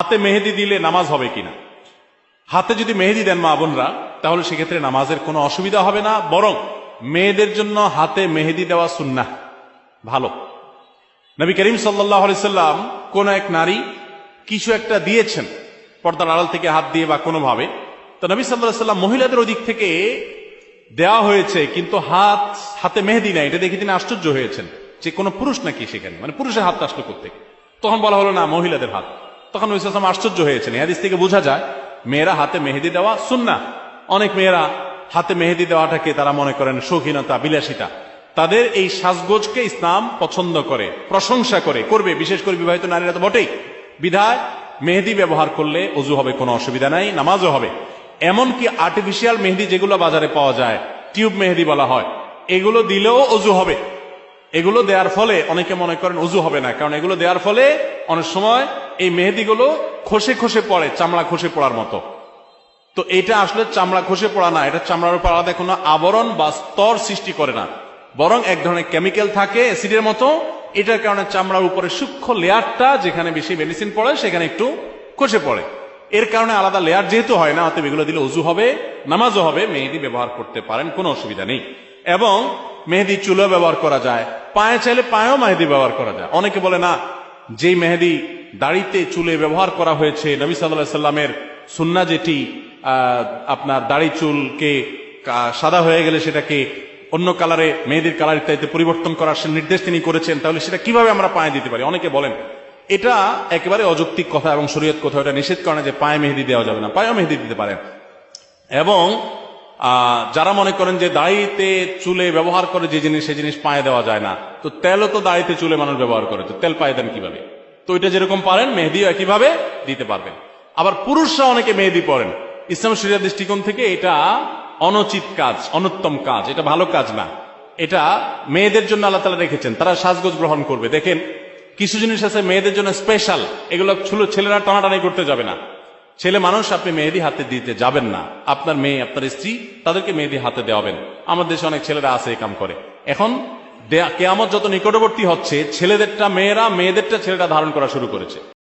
হাতে মেহেদি দিলে নামাজ হবে কিনা। হাতে যদি মেহেদি দেন মা বোনরা, তাহলে সেক্ষেত্রে নামাজের কোনো অসুবিধা হবে না, বরং মেয়েদের জন্য হাতে মেহেদি দেওয়া সুন্নাহ, ভালো। নবী করিম সাল্লাল্লাহু আলাইহি সাল্লাম কোন এক নারী কিছু একটা দিয়েছেন পর্দার আড়াল থেকে হাত দিয়ে বা কোনোভাবে, তো নবী সাল্লাল্লাহু আলাইহি সাল্লাম মহিলাদের ওদিক থেকে দেওয়া হয়েছে কিন্তু হাতে মেহেদি নাই, এটা দেখে তিনি আশ্চর্য হয়েছেন যে কোনো পুরুষ নাকি সেখানে, মানে পুরুষের হাতটা আসলো কোত্থেকে। তখন বলা হলো না, মহিলাদের হাত। তখন নবী সাল্লাল্লাহু আলাইহি ওয়াসাল্লাম আশ্চর্য হয়েছেন। এই হাদিস থেকে বোঝা যায় মেয়েরা হাতে মেহেদি দেওয়া সুন্নাহ। অনেক মেয়েরা হাতে মেহেদি দেওয়াটাকে তারা মনে করেন শৌখিনতা, বিলাসিতা। তাদের এই সাজগোজকে ইসলাম পছন্দ করে, প্রশংসা করে, করবে, বিশেষ করে বিবাহিত নারীরা তো বটেই। বিধায় মেহেদি ব্যবহার করলে অজু হবে, কোনো অসুবিধা নাই, নামাজও হবে। এমনকি আর্টিফিশিয়াল মেহেদি যেগুলো বাজারে পাওয়া যায়, টিউব মেহেদি বলা হয়, এগুলো দিলেও অজু হবে। এগুলো দেওয়ার ফলে অনেকে মনে করেন অজু হবে না, কারণ এগুলো দেওয়ার ফলে অনেক সময় এই মেহেদিগুলো খসে খসে পড়ে, চামড়া খসে পড়ার মতো। তো এটা আসলে চামড়া খসে পড়া না, এটা চামড়ার উপর আলাদা কোনো আবরণ বা স্তর সৃষ্টি করে না, বরং এক ধরনের কেমিক্যাল থাকে অ্যাসিডের মতো। এটার কারণে চামড়ার উপরে সূক্ষ্ম লেয়ারটা, যেখানে বেশি মেডিসিন পড়ে সেখানে একটু খসে পড়ে। এর কারণে আলাদা লেয়ার যেহেতু হয় না, অতএব এগুলো দিলে অজু হবে, নামাজও হবে, মেহেদি ব্যবহার করতে পারেন, কোনো অসুবিধা নেই। এবং মেহেদি চুলো ব্যবহার করা যায়, পায়ে চাইলে পায়েও মেহেদি ব্যবহার করা যায়। অনেকে বলে না, যেই মেহেদি দাড়িতে চুলে ব্যবহার করা হয়েছে, নবী সাল্লাল্লাহু আলাইহি সাল্লামের সুন্নাহ যেটি আপনার দাড়ি চুলকে সাদা হয়ে গেলে সেটাকে অন্য কালারে, মেহেদির কালার ইত্যাদিতে পরিবর্তন করার নির্দেশ তিনি করেছেন, তাহলে সেটা কিভাবে আমরা পায়ে দিতে পারি? অনেকে বলেন এটা একেবারে অযৌক্তিক কথা এবং শরীয়ত কথা, এটা নিষেধ করে না যে পায়ে মেহেদি দেওয়া যাবে না, পায়েও মেহেদি দিতে পারেন। এবং যারা মনে করেন যে দাড়িতে চুলে ব্যবহার করে যে জিনিস, সেই জিনিস পায়ে দেওয়া যায় না, তো তেলও তো দাড়িতে চুলে মানুষ ব্যবহার করে, তো তেল পায়ে দেন কিভাবে? তো এটা যেরকম পারেন মেহেদিও একইভাবে দিতে পারবেন। আবার পুরুষরা অনেকে মেহেদি পরেন, ইসলাম শরীয়তের দৃষ্টিকোণ থেকে এটা অনুচিত কাজ, অনুত্তম কাজ, এটা ভালো কাজ না। এটা মেয়েদের জন্য আল্লাহ তাআলা রেখেছেন, তারা সাজগোজ গ্রহণ করবে। দেখেন কিছু জিনিস আছে মেয়েদের জন্য স্পেশাল, এগুলো ছেলেরা টানাটানি করতে যাবে না। ছেলে মানুষ, আপনি মেহেদি হাতে দিতে যাবেন না, আপনার মেয়ে, আপনার স্ত্রী, তাদেরকে মেহেদি হাতে দেওয়াবেন। আমাদের দেশে অনেক ছেলেরা আছে এই কাম করে। এখন কিয়ামত যত নিকটবর্তী হচ্ছে, ছেলেদেরটা মেয়েরা, মেয়েদেরটা ছেলেরা ধারণ করা শুরু করেছে।